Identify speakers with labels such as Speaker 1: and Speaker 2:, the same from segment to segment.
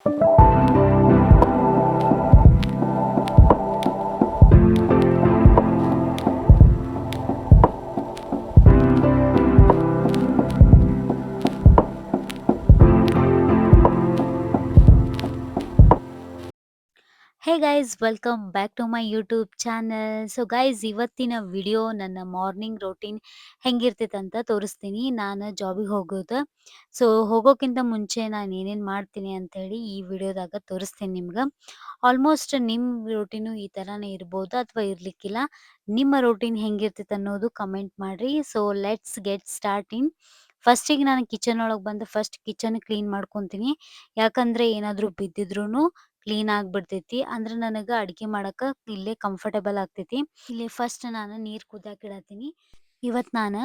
Speaker 1: Hey guys welcome back to my YouTube channel. So guys ಇವತ್ತಿನ video ನನ್ನ morning routine ಹೆಂಗಿರ್ತೈತೆ ಅಂತ ತೋರಿಸ್ತೀನಿ. ನಾನು ಜಾಬಿಗೆ ಹೋಗೋದು. ಸೊ ಹೋಗೋಕ್ಕಿಂತ ಮುಂಚೆ ನಾನು ಏನೇನು ಮಾಡ್ತೀನಿ ಅಂಥೇಳಿ ಈ ವಿಡಿಯೋದಾಗ ತೋರಿಸ್ತೀನಿ ನಿಮ್ಗೆ. ಆಲ್ಮೋಸ್ಟ್ ನಿಮ್ಮ ರೋಟೀನು ಈ ಥರನೇ ಇರ್ಬೋದು ಅಥವಾ ಇರಲಿಕ್ಕಿಲ್ಲ. ನಿಮ್ಮ ರೋಟೀನ್ ಹೆಂಗಿರ್ತೈತೆ ಅನ್ನೋದು ಕಮೆಂಟ್ ಮಾಡಿರಿ. So let's get start in. ಫಸ್ಟಿಗೆ ನಾನು ಕಿಚನ್ ಒಳಗೆ ಬಂದು ಫಸ್ಟ್ ಕಿಚನ್ ಕ್ಲೀನ್ ಮಾಡ್ಕೊತೀನಿ. ಯಾಕಂದರೆ ಏನಾದರೂ ಬಿದ್ದಿದ್ರೂ ಕ್ಲೀನ್ ಆಗಿಬಿಡ್ತೈತಿ. ಅಂದ್ರೆ ನನಗೆ ಅಡುಗೆ ಮಾಡಕ್ಕೆ ಇಲ್ಲೇ ಕಂಫರ್ಟಬಲ್ ಆಗ್ತೈತಿ. ಇಲ್ಲಿ ಫಸ್ಟ್ ನಾನು ನೀರು ಕುದಿಯಾಕ ಇಡತ್ತೀನಿ. ಇವತ್ತು ನಾನು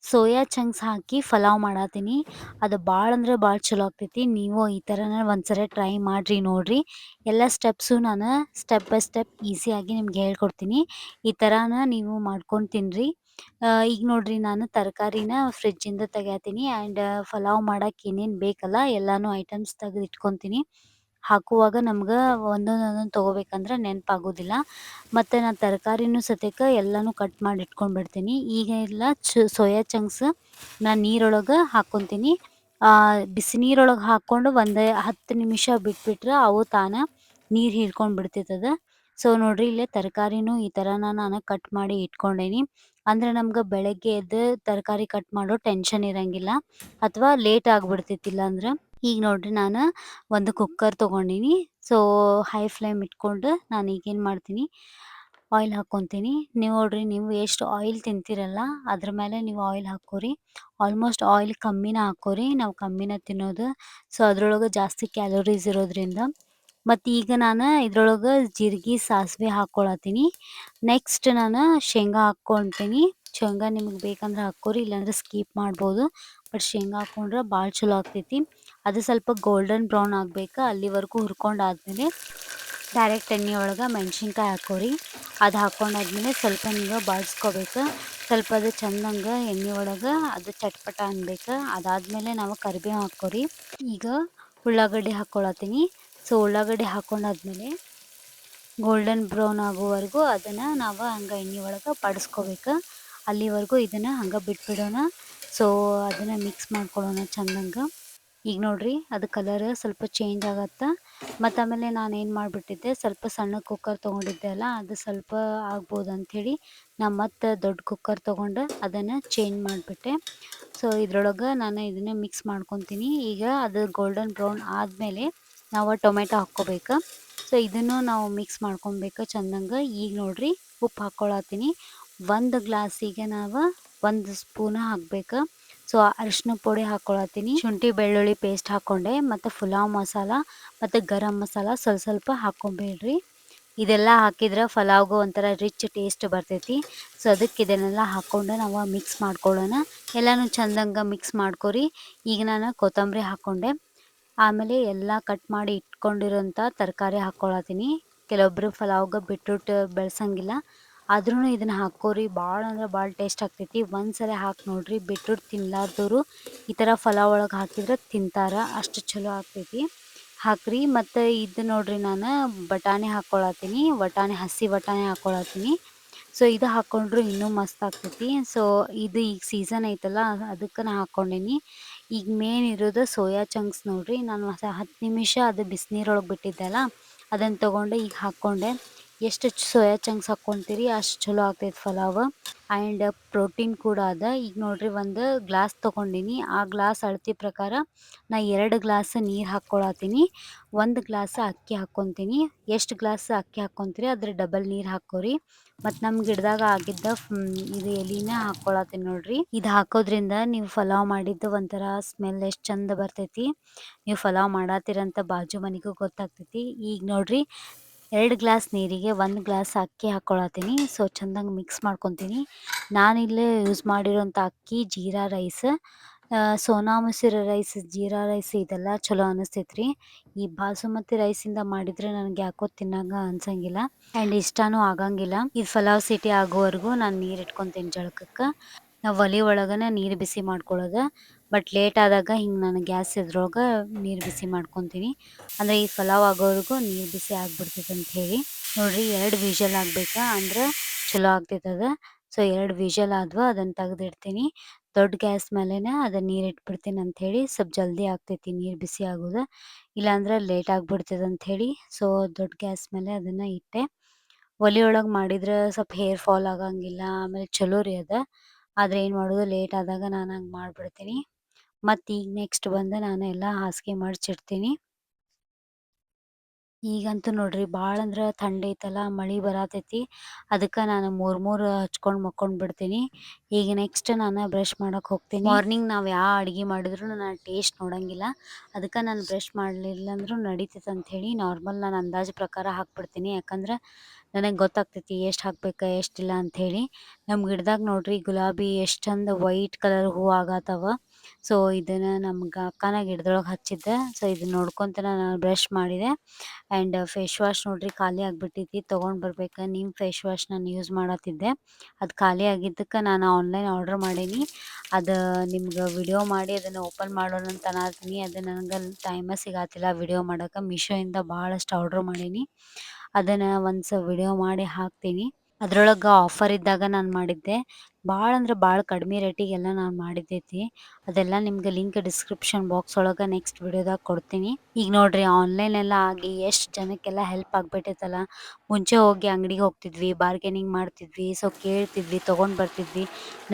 Speaker 1: ಸೋಯಾ ಚಂಕ್ಸ್ ಹಾಕಿ ಪಲಾವ್ ಮಾಡತ್ತೀನಿ. ಅದು ಭಾಳ ಅಂದ್ರೆ ಭಾಳ ಚಲೋ ಆಗ್ತೈತಿ. ನೀವು ಈ ಥರನೇ ಒಂದ್ಸರಿ ಟ್ರೈ ಮಾಡಿರಿ ನೋಡಿರಿ. ಎಲ್ಲ ಸ್ಟೆಪ್ಸು ನಾನು ಸ್ಟೆಪ್ ಬೈ ಸ್ಟೆಪ್ ಈಸಿಯಾಗಿ ನಿಮ್ಗೆ ಹೇಳ್ಕೊಡ್ತೀನಿ. ಈ ಥರನ ನೀವು ಮಾಡ್ಕೊಂಡು ತಿನ್ನಿರಿ. ಈಗ ನೋಡಿರಿ ನಾನು ತರಕಾರಿನ ಫ್ರಿಜ್ಜಿಂದ ತೆಗ್ಯಾತೀನಿ ಆ್ಯಂಡ್ ಪಲಾವ್ ಮಾಡಕ್ಕೆ ಏನೇನು ಬೇಕಲ್ಲ ಎಲ್ಲನೂ ಐಟಮ್ಸ್ ತೆಗೆದು ಇಟ್ಕೊತೀನಿ. ಹಾಕುವಾಗ ನಮ್ಗೆ ಒಂದೊಂದೊಂದೊಂದು ತೊಗೋಬೇಕಂದ್ರೆ ನೆನಪಾಗೋದಿಲ್ಲ. ಮತ್ತು ನಾನು ತರಕಾರಿನೂ ಸತೇಕ ಎಲ್ಲನೂ ಕಟ್ ಮಾಡಿ ಇಟ್ಕೊಂಡ್ಬಿಡ್ತೀನಿ. ಈಗ ಎಲ್ಲ ಸೋಯಾ ಚಂಕ್ಸ್ ನಾನು ನೀರೊಳಗೆ ಹಾಕ್ಕೊತೀನಿ. ಬಿಸಿ ನೀರೊಳಗೆ ಹಾಕ್ಕೊಂಡು ಒಂದು 10 ನಿಮಿಷ ಬಿಟ್ಬಿಟ್ರೆ ಅವು ತಾನೇ ನೀರು ಹೀರ್ಕೊಂಡು ಬಿಡ್ತೈತದ. ಸೊ ನೋಡಿರಿ ಇಲ್ಲೇ ತರಕಾರಿನೂ ಈ ಥರನ ನಾನು ಕಟ್ ಮಾಡಿ ಇಟ್ಕೊಂಡೇನಿ. ಅಂದರೆ ನಮ್ಗೆ ಬೆಳಗ್ಗೆ ಎದ್ದು ತರಕಾರಿ ಕಟ್ ಮಾಡೋ ಟೆನ್ಷನ್ ಇರೋಂಗಿಲ್ಲ ಅಥವಾ ಲೇಟ್ ಆಗಿಬಿಡ್ತೈತಿ ಇಲ್ಲಾಂದ್ರೆ. ಈಗ ನೋಡಿರಿ ನಾನು ಒಂದು ಕುಕ್ಕರ್ ತೊಗೊಂಡೀನಿ. ಸೊ ಹೈ ಫ್ಲೇಮ್ ಇಟ್ಕೊಂಡು ನಾನು ಈಗೇನು ಮಾಡ್ತೀನಿ, ಆಯಿಲ್ ಹಾಕ್ಕೊತೀನಿ. ನೀವು ನೋಡಿರಿ ನೀವು ಎಷ್ಟು ಆಯಿಲ್ ತಿಂತೀರಲ್ಲ ಅದ್ರ ಮೇಲೆ ನೀವು ಆಯಿಲ್ ಹಾಕ್ಕೋರಿ. ಆಲ್ಮೋಸ್ಟ್ ಆಯಿಲ್ ಕಮ್ಮಿನ ಹಾಕ್ಕೋರಿ. ನಾವು ಕಮ್ಮಿನ ತಿನ್ನೋದು. ಸೊ ಅದ್ರೊಳಗೆ ಜಾಸ್ತಿ ಕ್ಯಾಲೋರೀಸ್ ಇರೋದ್ರಿಂದ. ಮತ್ತು ಈಗ ನಾನು ಇದ್ರೊಳಗೆ ಜೀರಿಗೆ ಸಾಸಿವೆ ಹಾಕ್ಕೊಳತ್ತೀನಿ. ನೆಕ್ಸ್ಟ್ ನಾನು ಶೇಂಗಾ ಹಾಕ್ಕೊತೀನಿ. ಶೇಂಗಾ ನಿಮಗೆ ಬೇಕಂದ್ರೆ ಹಾಕ್ಕೋರಿ, ಇಲ್ಲಾಂದ್ರೆ ಸ್ಕಿಪ್ ಮಾಡ್ಬೋದು. ಬಟ್ ಶೇಂಗಾ ಹಾಕ್ಕೊಂಡ್ರೆ ಭಾಳ ಚಲೋ ಆಗ್ತೈತಿ. ಅದು ಸ್ವಲ್ಪ ಗೋಲ್ಡನ್ ಬ್ರೌನ್ ಆಗಬೇಕು ಅಲ್ಲಿವರೆಗೂ ಹುರ್ಕೊಂಡಾದ್ಮೇಲೆ ಡೈರೆಕ್ಟ್ ಎಣ್ಣೆ ಒಳಗೆ ಮೆಣ್ಸಿನ್ಕಾಯಿ ಹಾಕ್ಕೋರಿ. ಅದು ಹಾಕ್ಕೊಂಡಾದ್ಮೇಲೆ ಸ್ವಲ್ಪ ನೀವು ಬಾಡಿಸ್ಕೋಬೇಕು. ಸ್ವಲ್ಪ ಅದು ಚಂದಂಗೆ ಎಣ್ಣೆ ಒಳಗೆ ಅದು ಚಟ್ಪಟ ಅನ್ಬೇಕು. ಅದಾದಮೇಲೆ ನಾವು ಕರಿಬೇವು ಹಾಕ್ಕೋರಿ. ಈಗ ಉಳ್ಳಾಗಡ್ಡಿ ಹಾಕ್ಕೊಳತ್ತೀನಿ. ಸೊ ಉಳ್ಳಾಗಡ್ಡಿ ಹಾಕ್ಕೊಂಡಾದ್ಮೇಲೆ ಗೋಲ್ಡನ್ ಬ್ರೌನ್ ಆಗೋವರೆಗೂ ಅದನ್ನು ನಾವು ಹಂಗೆ ಎಣ್ಣೆ ಒಳಗೆ ಬಾಡಿಸ್ಕೋಬೇಕು. ಅಲ್ಲಿವರೆಗೂ ಇದನ್ನು ಹಂಗೆ ಬಿಟ್ಬಿಡೋಣ. ಸೊ ಅದನ್ನು ಮಿಕ್ಸ್ ಮಾಡ್ಕೊಳ್ಳೋಣ ಚಂದಂಗೆ. ಈಗ ನೋಡಿರಿ ಅದು ಕಲರ್ ಸ್ವಲ್ಪ ಚೇಂಜ್ ಆಗತ್ತೆ. ಮತ್ತು ಆಮೇಲೆ ನಾನು ಏನು ಮಾಡಿಬಿಟ್ಟಿದ್ದೆ, ಸ್ವಲ್ಪ ಸಣ್ಣ ಕುಕ್ಕರ್ ತೊಗೊಂಡಿದ್ದೆ ಅಲ್ಲ ಅದು ಸ್ವಲ್ಪ ಆಗ್ಬೋದು ಅಂಥೇಳಿ ನಾನು ಮತ್ತು ದೊಡ್ಡ ಕುಕ್ಕರ್ ತೊಗೊಂಡು ಅದನ್ನು ಚೇಂಜ್ ಮಾಡಿಬಿಟ್ಟೆ. ಸೊ ಇದ್ರೊಳಗೆ ನಾನು ಇದನ್ನು ಮಿಕ್ಸ್ ಮಾಡ್ಕೊತೀನಿ. ಈಗ ಅದು ಗೋಲ್ಡನ್ ಬ್ರೌನ್ ಆದಮೇಲೆ ನಾವು ಟೊಮೆಟೊ ಹಾಕ್ಕೋಬೇಕು. ಸೊ ಇದನ್ನು ನಾವು ಮಿಕ್ಸ್ ಮಾಡ್ಕೊಬೇಕು ಚಂದಂಗೆ. ಈಗ ನೋಡಿರಿ ಉಪ್ಪು ಹಾಕ್ಕೊಳತ್ತೀನಿ. 1 ಗ್ಲಾಸಿಗೆ ನಾವು 1 ಸ್ಪೂನ್ ಹಾಕ್ಬೇಕು. ಸೊ ಅರಿಶಿನ ಪುಡಿ ಹಾಕ್ಕೊಳತ್ತೀನಿ. ಶುಂಠಿ ಬೆಳ್ಳುಳ್ಳಿ ಪೇಸ್ಟ್ ಹಾಕ್ಕೊಂಡೆ. ಮತ್ತು ಪಲಾವ್ ಮಸಾಲ ಮತ್ತು ಗರಂ ಮಸಾಲ ಸ್ವಲ್ಪ ಹಾಕ್ಕೊಂಬೇಡ್ರಿ. ಇದೆಲ್ಲ ಹಾಕಿದ್ರೆ ಪಲಾವ್ಗೆ ಒಂಥರ ರಿಚ್ ಟೇಸ್ಟ್ ಬರ್ತೈತಿ. ಸೊ ಅದಕ್ಕೆ ಇದನ್ನೆಲ್ಲ ಹಾಕ್ಕೊಂಡು ನಾವು ಮಿಕ್ಸ್ ಮಾಡ್ಕೊಳ್ಳೋಣ. ಎಲ್ಲನೂ ಚಂದಂಗೆ ಮಿಕ್ಸ್ ಮಾಡ್ಕೊರಿ. ಈಗ ನಾನು ಕೊತ್ತಂಬರಿ ಹಾಕ್ಕೊಂಡೆ. ಆಮೇಲೆ ಎಲ್ಲ ಕಟ್ ಮಾಡಿ ಇಟ್ಕೊಂಡಿರೋಂಥ ತರಕಾರಿ ಹಾಕ್ಕೊಳತ್ತೀನಿ. ಕೆಲವೊಬ್ಬರು ಪಲಾವ್ಗೆ ಬೀಟ್ರೂಟ್ ಬೆಳೆಸಂಗಿಲ್ಲ, ಆದ್ರೂ ಇದನ್ನು ಹಾಕ್ಕೋರಿ. ಭಾಳ ಅಂದ್ರೆ ಭಾಳ ಟೇಸ್ಟ್ ಆಗ್ತೈತಿ. ಒಂದ್ಸಲ ಹಾಕಿ ನೋಡಿರಿ. ಬೀಟ್ರೂಟ್ ತಿನ್ನಲಾರ್ದವ್ರು ಈ ಥರ ಪಲಾವ್ ಒಳಗೆ ಹಾಕಿದ್ರೆ ತಿಂತಾರೆ, ಅಷ್ಟು ಚಲೋ ಆಗ್ತೈತಿ. ಹಾಕ್ರಿ. ಮತ್ತು ಇದು ನೋಡಿರಿ ನಾನು ಬಟಾಣಿ ಹಾಕ್ಕೊಳತ್ತೀನಿ. ಹಸಿ ಬಟಾಣಿ ಹಾಕ್ಕೊಳತ್ತೀನಿ. ಸೊ ಇದು ಹಾಕ್ಕೊಂಡ್ರು ಇನ್ನೂ ಮಸ್ತ್ ಆಗ್ತೈತಿ. ಸೊ ಇದು ಈಗ ಸೀಸನ್ ಐತಲ್ಲ ಅದಕ್ಕೆ ನಾ ಹಾಕ್ಕೊಂಡೀನಿ. ಈಗ ಮೇನ್ ಇರೋದು ಸೋಯಾ ಚಂಕ್ಸ್ ನೋಡಿರಿ. ನಾನು 10 ನಿಮಿಷ ಅದು ಬಿಸಿನೀರೊಳಗೆ ಬಿಟ್ಟಿದ್ದೆ ಅಲ್ಲ ಅದನ್ನು ತೊಗೊಂಡು ಈಗ ಹಾಕ್ಕೊಂಡೆ. ಎಷ್ಟು ಸೋಯಾ ಚಂಕ್ಸ್ ಹಾಕ್ಕೊತೀರಿ ಅಷ್ಟು ಚಲೋ ಆಗ್ತೈತೆ ಪಲಾವ್. ಆ್ಯಂಡ್ ಪ್ರೋಟೀನ್ ಕೂಡ ಅದ. ಈಗ ನೋಡಿರಿ ಒಂದು ಗ್ಲಾಸ್ ತೊಗೊಂಡಿನಿ. ಆ ಗ್ಲಾಸ್ ಅಳತೆ ಪ್ರಕಾರ ನಾ 2 ಗ್ಲಾಸ್ ನೀರು ಹಾಕ್ಕೊಳತ್ತೀನಿ. 1 ಗ್ಲಾಸ್ ಅಕ್ಕಿ ಹಾಕ್ಕೊತೀನಿ. ಎಷ್ಟು ಗ್ಲಾಸ್ ಅಕ್ಕಿ ಹಾಕ್ಕೊತೀರಿ ಅದ್ರ ಡಬಲ್ ನೀರು ಹಾಕ್ಕೋರಿ. ಮತ್ತು ನಮ್ಮ ಗಿಡದಾಗ ಆಗಿದ್ದ ಇದು ಎಲಿನ ಹಾಕ್ಕೊಳತ್ತೀನಿ ನೋಡಿರಿ. ಇದು ಹಾಕೋದ್ರಿಂದ ನೀವು ಪಲಾವ್ ಮಾಡಿದ್ದು ಒಂಥರ ಸ್ಮೆಲ್ ಎಷ್ಟು ಚಂದ ಬರ್ತೈತಿ. ನೀವು ಪಲಾವ್ ಮಾಡತ್ತೀರಂತ ಬಾಜು ಮನೆಗೂ ಗೊತ್ತಾಗ್ತೈತಿ. ಈಗ ನೋಡಿರಿ 2 ಗ್ಲಾಸ್ ನೀರಿಗೆ 1 ಗ್ಲಾಸ್ ಅಕ್ಕಿ ಹಾಕ್ಕೊಳತ್ತೀನಿ. ಸೊ ಚಂದಂಗೆ ಮಿಕ್ಸ್ ಮಾಡ್ಕೊತೀನಿ. ನಾನಿಲ್ಲೇ ಯೂಸ್ ಮಾಡಿರೋಂಥ ಅಕ್ಕಿ jeera rice, Sona Masoori rice, jeera rice ಇದೆಲ್ಲ ಚಲೋ ಅನ್ನಿಸ್ತೈತ್ರಿ. ಈ ಬಾಸುಮತಿ ರೈಸಿಂದ ಮಾಡಿದರೆ ನನಗೆ ಯಾಕೋ ತಿನ್ನಂಗೆ ಅನ್ಸಂಗಿಲ್ಲ ಆ್ಯಂಡ್ ಇಷ್ಟನೂ ಆಗಂಗಿಲ್ಲ. ಇದು ಪಲಾವ್ ಸಿಟಿ ಆಗೋವರೆಗೂ ನಾನು ನೀರು ಇಟ್ಕೊತೀನಿ ಜಳಕಕ್ಕೆ. ನಾವು ಒಲೆ ಒಳಗನೆ ನೀರು ಬಿಸಿ ಮಾಡ್ಕೊಳ್ಳೋದು. ಬಟ್ ಲೇಟ್ ಆದಾಗ ಹಿಂಗೆ ನಾನು ಗ್ಯಾಸ್ ಇದ್ರೊಳಗೆ ನೀರು ಬಿಸಿ ಮಾಡ್ಕೊತೀನಿ. ಅಂದರೆ ಈ ಪಲಾವ್ ಆಗೋವರೆಗೂ ನೀರು ಬಿಸಿ ಆಗ್ಬಿಡ್ತೈತೆ ಅಂತ ಹೇಳಿ. ನೋಡ್ರಿ 2 ವಿಷಲ್ ಆಗ್ಬೇಕಾ ಅಂದ್ರೆ ಚಲೋ ಆಗ್ತೈತದ. ಸೊ 2 ವಿಷಲ್ ಆದ್ವು ಅದನ್ನು ತೆಗ್ದಿಡ್ತೀನಿ. ದೊಡ್ಡ ಗ್ಯಾಸ್ ಮೇಲೆನೇ ಅದನ್ನ ನೀರು ಇಟ್ಬಿಡ್ತೀನಿ ಅಂಥೇಳಿ ಸ್ವಲ್ಪ ಜಲ್ದಿ ಆಗ್ತೈತಿ ನೀರು ಬಿಸಿ ಆಗೋದು. ಇಲ್ಲಾಂದ್ರೆ ಲೇಟ್ ಆಗ್ಬಿಡ್ತದೆ ಅಂಥೇಳಿ ಸೊ ದೊಡ್ಡ ಗ್ಯಾಸ್ ಮೇಲೆ ಅದನ್ನು ಇಟ್ಟೆ. ಒಲೆ ಒಳಗೆ ಮಾಡಿದ್ರೆ ಸ್ವಲ್ಪ ಹೇರ್ ಫಾಲ್ ಆಗಂಗಿಲ್ಲ, ಆಮೇಲೆ ಚಲೋ ರೀ ಅದು. ಆದರೆ ಏನು ಮಾಡೋದು ಲೇಟ್ ಆದಾಗ ನಾನು ಹಂಗೆ ಮಾಡಿಬಿಡ್ತೀನಿ. ಮತ್ತು ಈಗ ನೆಕ್ಸ್ಟ್ ಬಂದು ನಾನು ಎಲ್ಲ ಹಾಸಿಗೆ ಮಡ್ಚಿಡ್ತೀನಿ. ಈಗಂತೂ ನೋಡ್ರಿ ಭಾಳ ಅಂದ್ರೆ ಥಂಡಿ ಐತಲ್ಲ, ಮಳೆ ಬರತೈತಿ. ಅದಕ್ಕೆ ನಾನು 3 ಹಚ್ಕೊಂಡು ಮಕ್ಕೊಂಡು ಬಿಡ್ತೀನಿ. ಈಗ ನೆಕ್ಸ್ಟ್ ನಾನು ಬ್ರಷ್ ಮಾಡಕ್ಕೆ ಹೋಗ್ತೀನಿ. ಮಾರ್ನಿಂಗ್ ನಾವು ಯಾವ ಅಡುಗೆ ಮಾಡಿದ್ರು ನಾನು ಟೇಸ್ಟ್ ನೋಡಂಗಿಲ್ಲ. ಅದಕ್ಕೆ ನಾನು ಬ್ರಷ್ ಮಾಡಲಿಲ್ಲ ಅಂದ್ರೂ ನಡೀತೈತೆ ಅಂಥೇಳಿ ನಾರ್ಮಲ್ ನಾನು ಅಂದಾಜು ಪ್ರಕಾರ ಹಾಕ್ಬಿಡ್ತೀನಿ. ಯಾಕಂದ್ರೆ ನನಗೆ ಗೊತ್ತಾಗ್ತೈತಿ ಎಷ್ಟು ಹಾಕ್ಬೇಕು ಎಷ್ಟಿಲ್ಲ ಅಂಥೇಳಿ. ನಮ್ಮ ಗಿಡದಾಗ ನೋಡ್ರಿ ಗುಲಾಬಿ ಎಷ್ಟು ಚಂದ ವೈಟ್ ಕಲರ್ ಹೂವು ಆಗತ್ತವ. ಸೊ ಇದನ್ನು ನಮ್ಗೆ ಅಕ್ಕನ ಗಿಡದೊಳಗೆ ಹಚ್ಚಿದ್ದೆ. ಸೊ ಇದನ್ನ ನೋಡ್ಕೊತ ನಾನು ಬ್ರಷ್ ಮಾಡಿದೆ. ಆ್ಯಂಡ್ ಫೇಸ್ ವಾಶ್ ನೋಡ್ರಿ ಖಾಲಿ ಆಗಿಬಿಟ್ಟೈತಿ, ತೊಗೊಂಡು ಬರ್ಬೇಕು. ನಿಮ್ಮ ಫೇಸ್ ವಾಶ್ ನಾನು ಯೂಸ್ ಮಾಡತ್ತಿದ್ದೆ, ಅದು ಖಾಲಿ ಆಗಿದ್ದಕ್ಕೆ ನಾನು ಆನ್ಲೈನ್ ಆರ್ಡ್ರ್ ಮಾಡೀನಿ. ಅದು ನಿಮ್ಗೆ ವಿಡಿಯೋ ಮಾಡಿ ಅದನ್ನು ಓಪನ್ ಮಾಡೋಣ ಅಂತ ಅನ್ನತ್ತೀನಿ. ಅದು ನನಗೆ ಟೈಮೇ ಸಿಗತ್ತಿಲ್ಲ ವಿಡಿಯೋ ಮಾಡೋಕೆ. ಮೀಶೋಯಿಂದ ಭಾಳಷ್ಟು ಆರ್ಡ್ರ್ ಮಾಡೀನಿ. ಅದನ್ನು ವಿಡಿಯೋ ಮಾಡಿ ಹಾಕ್ತೀನಿ. ಅದ್ರೊಳಗೆ ಆಫರ್ ಇದ್ದಾಗ ನಾನು ಮಾಡಿದ್ದೆ. ಭಾಳ ಅಂದ್ರೆ ಭಾಳ ಕಡಿಮೆ ರೇಟಿಗೆಲ್ಲ ನಾನು ಮಾಡಿದ್ದೈತಿ. ಅದೆಲ್ಲ ನಿಮ್ಗೆ ಲಿಂಕ್ ಡಿಸ್ಕ್ರಿಪ್ಷನ್ ಬಾಕ್ಸ್ ಒಳಗೆ ನೆಕ್ಸ್ಟ್ ವಿಡಿಯೋದಾಗ ಕೊಡ್ತೀನಿ. ಈಗ ನೋಡ್ರಿ ಆನ್ಲೈನೆಲ್ಲ ಆಗಿ ಎಷ್ಟು ಜನಕ್ಕೆಲ್ಲ ಹೆಲ್ಪ್ ಆಗಿಬಿಟ್ಟೈತಲ್ಲ. ಮುಂಚೆ ಹೋಗಿ ಅಂಗಡಿಗೆ ಹೋಗ್ತಿದ್ವಿ, ಬಾರ್ಗೇನಿಂಗ್ ಮಾಡ್ತಿದ್ವಿ, ಸೊ ಕೇಳ್ತಿದ್ವಿ, ತೊಗೊಂಡು ಬರ್ತಿದ್ವಿ.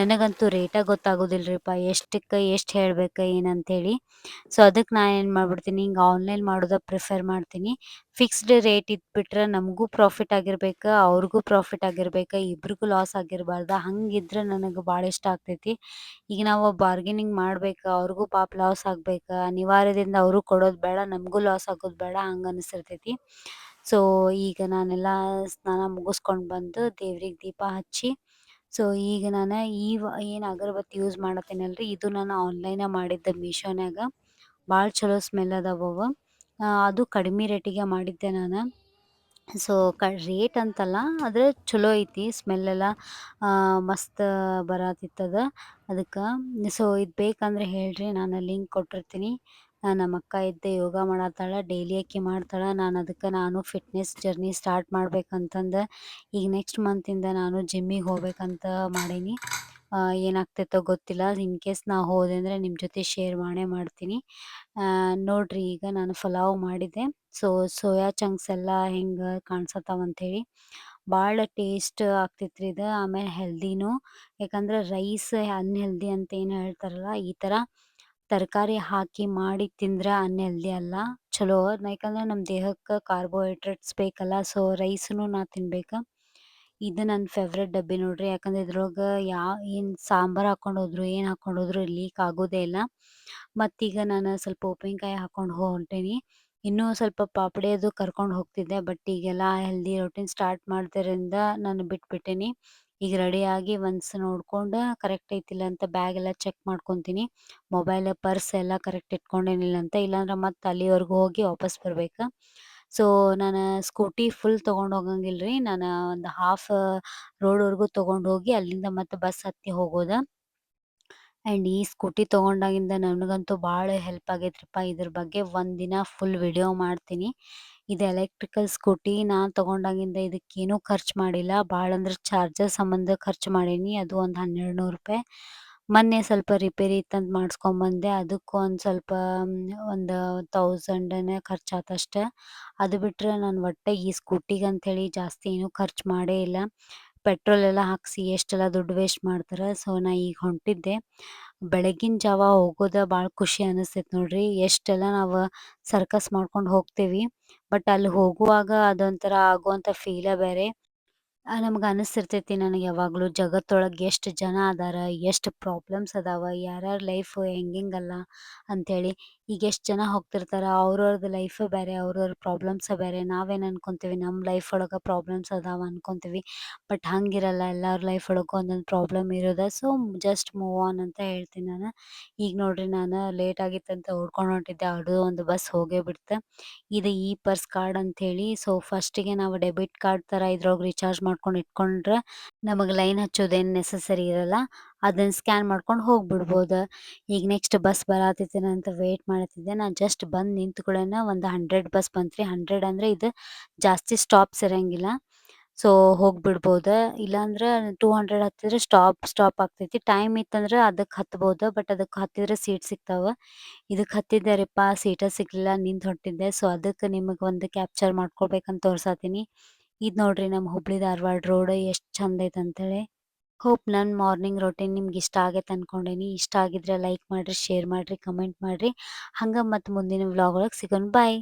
Speaker 1: ನನಗಂತೂ ರೇಟೇ ಗೊತ್ತಾಗೋದಿಲ್ರಿಪ್ಪ, ಎಷ್ಟಕ್ಕೆ ಎಷ್ಟು ಹೇಳ್ಬೇಕು ಏನಂತೇಳಿ. ಸೊ ಅದಕ್ಕೆ ನಾನು ಏನು ಮಾಡ್ಬಿಡ್ತೀನಿ, ಹಿಂಗೆ ಆನ್ಲೈನ್ ಮಾಡೋದು ಪ್ರಿಫರ್ ಮಾಡ್ತೀನಿ. ಫಿಕ್ಸ್ಡ್ ರೇಟ್ ಇಟ್ಬಿಟ್ರೆ ನಮಗೂ ಪ್ರಾಫಿಟ್ ಆಗಿರ್ಬೇಕು, ಅವ್ರಿಗೂ ಪ್ರಾಫಿಟ್ ಆಗಿರ್ಬೇಕು, ಇಬ್ರಿಗೂ ಲಾಸ್ ಆಗಿರಬಾರ್ದು. ಹಂಗಿದ್ರೆ ನನಗೆ ಭಾಳ ಇಷ್ಟ ಆಗ್ತೈತಿ. ಈಗ ನಾವು ಬಾರ್ಗೇನಿಂಗ್ ಮಾಡ್ಬೇಕು, ಅವ್ರಿಗೂ ಪಾಪ ಲಾಸ್ ಆಗ್ಬೇಕು, ಅನಿವಾರ್ಯದಿಂದ ಅವರು ಕೊಡೋದು ಬೇಡ, ನಮಗೂ ಲಾಸ್ ಆಗೋದು ಬೇಡ, ಹಂಗೆ ಅನಿಸಿರ್ತೈತಿ. ಸೊ ಈಗ ನಾನೆಲ್ಲ ಸ್ನಾನ ಮುಗಿಸ್ಕೊಂಡು ಬಂದು ದೇವ್ರಿಗೆ ದೀಪ ಹಚ್ಚಿ, ಸೊ ಈಗ ನಾನು ಏನು ಅಗರಬತ್ತಿ ಯೂಸ್ ಮಾಡತ್ತೀನಲ್ರಿ, ಇದು ನಾನು ಆನ್ಲೈನಾಗ ಮಾಡಿದ್ದೆ ಮೀಶೋನ್ಯಾಗ. ಭಾಳ ಚಲೋ ಸ್ಮೆಲ್ ಅದಾವವ. ಅದು ಕಡಿಮೆ ರೇಟಿಗೆ ಮಾಡಿದ್ದೆ ನಾನು. ಸೊ ರೇಟ್ ಅಂತಲ್ಲ, ಆದರೆ ಚಲೋ ಐತಿ ಸ್ಮೆಲ್ಲೆಲ್ಲ ಮಸ್ತ್ ಬರತಿತ್ತದ. ಅದಕ್ಕೆ ಸೊ ಇದು ಬೇಕಂದ್ರೆ ಹೇಳ್ರಿ, ನಾನು ಲಿಂಕ್ ಕೊಟ್ಟಿರ್ತೀನಿ. ನಮ್ಮ ಅಕ್ಕ ಇದ್ದೆ ಯೋಗ ಮಾಡತ್ತಾಳ, ಡೈಲಿ ಆಕಿ ಮಾಡ್ತಾಳೆ. ನಾನು ಫಿಟ್ನೆಸ್ ಜರ್ನಿ ಸ್ಟಾರ್ಟ್ ಮಾಡ್ಬೇಕಂತಂದು ಈಗ ನೆಕ್ಸ್ಟ್ ಮಂತಿಂದ ನಾನು ಜಿಮ್ಮಿಗೆ ಹೋಗ್ಬೇಕಂತ ಮಾಡೀನಿ. ಏನಾಗ್ತೈತೋ ಗೊತ್ತಿಲ್ಲ. ಇನ್ ಕೇಸ್ ನಾ ಹೋದೆ ಅಂದರೆ ನಿಮ್ಮ ಜೊತೆ ಶೇರ್ ಮಾಡೇ ಮಾಡ್ತೀನಿ. ನೋಡ್ರಿ ಈಗ ನಾನು ಪಲಾವ್ ಮಾಡಿದ್ದೆ. ಸೊ ಸೋಯಾ ಚಂಕ್ಸ್ ಎಲ್ಲ ಹೆಂಗೆ ಕಾಣಿಸತ್ತಾವ ಅಂಥೇಳಿ. ಭಾಳ ಟೇಸ್ಟ್ ಆಗ್ತೈತ್ರಿ ಇದು, ಆಮೇಲೆ ಹೆಲ್ದಿನೂ. ಯಾಕಂದ್ರೆ ರೈಸ್ ಅನ್ಹೆಲ್ದಿ ಅಂತ ಏನು ಹೇಳ್ತಾರಲ್ಲ, ಈ ಥರ ತರಕಾರಿ ಹಾಕಿ ಮಾಡಿ ತಿಂದ್ರೆ ಅನ್ಹೆಲ್ದಿ ಅಲ್ಲ, ಚಲೋ. ಯಾಕಂದ್ರೆ ನಮ್ಮ ದೇಹಕ್ಕೆ ಕಾರ್ಬೋಹೈಡ್ರೇಟ್ಸ್ ಬೇಕಲ್ಲ, ಸೊ ರೈಸನ್ನು ನಾ ತಿನ್ಬೇಕು. ಇದು ನನ್ನ ಫೇವ್ರೆಟ್ ಡಬ್ಬಿ ನೋಡ್ರಿ. ಯಾಕಂದ್ರೆ ಇದ್ರೊಳಗೆ ಏನು ಸಾಂಬಾರು ಹಾಕ್ಕೊಂಡು ಹೋದ್ರು ಏನು ಹಾಕ್ಕೊಂಡು ಹೋದ್ರು ಲೀಕ್ ಆಗೋದೇ ಇಲ್ಲ. ಮತ್ತೀಗ ನಾನು ಸ್ವಲ್ಪ ಉಪ್ಪಿನಕಾಯಿ ಹಾಕ್ಕೊಂಡು ಹೊಂಟೀನಿ. ಇನ್ನೂ ಸ್ವಲ್ಪ ಪಾಪಡಿ ಅದು ಕರ್ಕೊಂಡು ಹೋಗ್ತಿದ್ದೆ, ಬಟ್ ಈಗೆಲ್ಲ ಹೆಲ್ದಿ ರೊಟೀನ್ ಸ್ಟಾರ್ಟ್ ಮಾಡ್ತಿರೋದ್ರಿಂದ ನಾನು ಬಿಟ್ಬಿಟ್ಟೀನಿ. ಈಗ ರೆಡಿಯಾಗಿ ಒನ್ಸ್ ನೋಡ್ಕೊಂಡು ಕರೆಕ್ಟ್ ಐತಿಲ್ಲ ಅಂತ ಬ್ಯಾಗ್ ಎಲ್ಲ ಚೆಕ್ ಮಾಡ್ಕೊತೀನಿ. ಮೊಬೈಲ್, ಪರ್ಸ್ ಎಲ್ಲ ಕರೆಕ್ಟ್ ಇಟ್ಕೊಂಡೇನಿಲ್ಲ ಅಂತ, ಇಲ್ಲಾಂದ್ರೆ ಮತ್ತೆ ಅಲ್ಲಿವರೆಗೂ ಹೋಗಿ ವಾಪಸ್ ಬರ್ಬೇಕು. ಸೊ ನಾನು ಸ್ಕೂಟಿ ಫುಲ್ ತೊಗೊಂಡು ಹೋಗಂಗಿಲ್ಲ ರೀ. ನಾನು ಒಂದು ಹಾಫ್ ರೋಡ್ವರೆಗೂ ತೊಗೊಂಡು ಹೋಗಿ ಅಲ್ಲಿಂದ ಮತ್ತೆ ಬಸ್ ಹತ್ತಿ ಹೋಗೋದು. ಆ್ಯಂಡ್ ಈ ಸ್ಕೂಟಿ ತೊಗೊಂಡಾಗಿಂದ ನನಗಂತೂ ಭಾಳ ಹೆಲ್ಪ್ ಆಗೈತ್ರಿಪ್ಪ. ಇದ್ರ ಬಗ್ಗೆ ಒಂದಿನ ಫುಲ್ ವಿಡಿಯೋ ಮಾಡ್ತೀನಿ. ಇದು ಎಲೆಕ್ಟ್ರಿಕಲ್ ಸ್ಕೂಟಿ ನಾನು ತೊಗೊಂಡಾಗಿಂದ ಇದಕ್ಕೇನೂ ಖರ್ಚು ಮಾಡಿಲ್ಲ. ಭಾಳ ಅಂದ್ರೆ ಚಾರ್ಜರ್ ಸಂಬಂಧ ಖರ್ಚು ಮಾಡೀನಿ, ಅದು ಒಂದು 1200 ರೂಪಾಯಿ. ಮೊನ್ನೆ ಸ್ವಲ್ಪ ರಿಪೇರಿ ಇತ್ತಂತ ಮಾಡಿಸ್ಕೊಂಬಂದೆ, ಅದಕ್ಕೆ ಒಂದು ಸ್ವಲ್ಪ ಒಂದು 1000ನೇ ಖರ್ಚಾತಷ್ಟೆ. ಅದು ಬಿಟ್ಟರೆ ನಾನು ಒಟ್ಟು ಈ ಸ್ಕೂಟಿಗಂಥೇಳಿ ಜಾಸ್ತಿ ಏನೂ ಖರ್ಚು ಮಾಡೇ ಇಲ್ಲ. ಪೆಟ್ರೋಲ್ ಎಲ್ಲ ಹಾಕಿಸಿ ಎಷ್ಟೆಲ್ಲ ದುಡ್ಡು ವೇಸ್ಟ್ ಮಾಡ್ತಾರೆ. ಸೊ ನಾ ಈಗ ಹೊಂಟಿದ್ದೆ. ಬೆಳಗಿನ ಜಾವ ಹೋಗೋದು ಭಾಳ ಖುಷಿ ಅನಿಸ್ತೈತೆ ನೋಡ್ರಿ. ಎಷ್ಟೆಲ್ಲ ನಾವು ಸರ್ಕಸ್ ಮಾಡ್ಕೊಂಡು ಹೋಗ್ತೇವಿ, ಬಟ್ ಅಲ್ಲಿ ಹೋಗುವಾಗ ಅದೊಂಥರ ಆಗುವಂಥ ಫೀಲೇ ಬೇರೆ. ನಮ್ಗೆ ಅನಿಸ್ತಿರ್ತೈತಿ ನನಗೆ ಯಾವಾಗಲೂ ಜಗತ್ತೊಳಗೆ ಎಷ್ಟು ಜನ ಅದಾರ, ಎಷ್ಟು ಪ್ರಾಬ್ಲಮ್ಸ್ ಅದಾವ, ಯಾರ್ಯಾರ ಲೈಫು ಹೆಂಗೆಂಗಲ್ಲ ಅಂಥೇಳಿ. ಈಗ ಎಷ್ಟು ಜನ ಹೋಗ್ತಿರ್ತಾರೆ, ಅವ್ರವ್ರದ್ದು ಲೈಫೇ ಬೇರೆ, ಅವ್ರವ್ರ ಪ್ರಾಬ್ಲಮ್ಸೇ ಬೇರೆ. ನಾವೇನು ಅನ್ಕೊತೀವಿ, ನಮ್ಮ ಲೈಫ್ ಒಳಗೆ ಪ್ರಾಬ್ಲಮ್ಸ್ ಅದಾವ ಅನ್ಕೊತೀವಿ, ಬಟ್ ಹಂಗಿರಲ್ಲ. ಎಲ್ಲರ ಲೈಫ್ ಒಳಗೂ ಒಂದೊಂದು ಪ್ರಾಬ್ಲಮ್ ಇರೋದು. ಸೊ ಜಸ್ಟ್ ಮೂವ್ ಆನ್ ಅಂತ ಹೇಳ್ತೀನಿ ನಾನು. ಈಗ ನೋಡ್ರಿ ನಾನು ಲೇಟ್ ಆಗಿತ್ತಂತ ಹುಡ್ಕೊಂಡು ಹೊಂಟಿದ್ದೆ, ಅದು ಒಂದು ಬಸ್ ಹೋಗೇ ಬಿಡ್ತು. ಇದು ಇ ಪರ್ಸ್ ಕಾರ್ಡ್ ಅಂಥೇಳಿ. ಸೊ ಫಸ್ಟಿಗೆ ನಾವು ಡೆಬಿಟ್ ಕಾರ್ಡ್ ಥರ ಇದ್ರೊಳಗೆ ರೀಚಾರ್ಜ್ ಮಾಡ್ಕೊಂಡು ಇಟ್ಕೊಂಡ್ರೆ ನಮಗೆ ಲೈನ್ ಹಚ್ಚೋದೇನು ನೆಸಸರಿ ಇರಲ್ಲ. ಅದನ್ನ ಸ್ಕ್ಯಾನ್ ಮಾಡ್ಕೊಂಡು ಹೋಗ್ಬಿಡ್ಬೋದು. ಈಗ ನೆಕ್ಸ್ಟ್ ಬಸ್ ಬರತೈತೇನೋ ಅಂತ ವೇಟ್ ಮಾಡತ್ತಿದ್ದೆ. ನಾನು ಜಸ್ಟ್ ಬಂದು ನಿಂತ ಕೂಡಲೇ ಒಂದು 100 ಬಸ್ ಬಂತ್ರಿ. 100 ಅಂದ್ರೆ ಇದು ಜಾಸ್ತಿ ಸ್ಟಾಪ್ಸ್ ಇರಂಗಿಲ್ಲ. ಸೊ ಹೋಗ್ಬಿಡ್ಬೋದು. ಇಲ್ಲಾಂದ್ರೆ 200 ಹತ್ತಿದ್ರೆ ಸ್ಟಾಪ್ ಆಗ್ತೈತಿ. ಟೈಮ್ ಇತ್ತಂದ್ರೆ ಅದಕ್ಕೆ ಹತ್ಬೋದು. ಬಟ್ ಅದಕ್ಕೆ ಹತ್ತಿದ್ರೆ ಸೀಟ್ ಸಿಗ್ತಾವ. ಇದಕ್ಕೆ ಹತ್ತಿದ್ದೆ ರೀಪ್ಪ, ಸೀಟ ಸಿಗ್ಲಿಲ್ಲ, ನಿಂತು ಹೊಂಟಿದ್ದೆ. ಸೊ ಅದಕ್ಕೆ ನಿಮಗೆ ಒಂದು ಕ್ಯಾಪ್ಚರ್ ಮಾಡ್ಕೊಳ್ಬೇಕಂತ ತೋರ್ಸಾತೀನಿ. ಇದು ನೋಡ್ರಿ ನಮ್ಮ ಹುಬ್ಳಿ ಧಾರವಾಡ ರೋಡ್ ಎಷ್ಟು ಚಂದ ಐತೆ ಅಂತೇಳಿ. ಹೋಪ್ ನನ್ನ ಮಾರ್ನಿಂಗ್ ರೊಟೀನ್ ನಿಮ್ಗೆ ಇಷ್ಟ ಆಗೈತೆ ಅನ್ಕೊಂಡೇನಿ. ಇಷ್ಟ ಆಗಿದ್ರೆ ಲೈಕ್ ಮಾಡಿರಿ, ಶೇರ್ ಮಾಡಿರಿ, ಕಮೆಂಟ್ ಮಾಡಿರಿ. ಹಂಗೆ ಮತ್ತು ಮುಂದಿನ ವ್ಲಾಗ್ ಒಳಗೆ ಸಿಗೋಣ. ಬಾಯ್.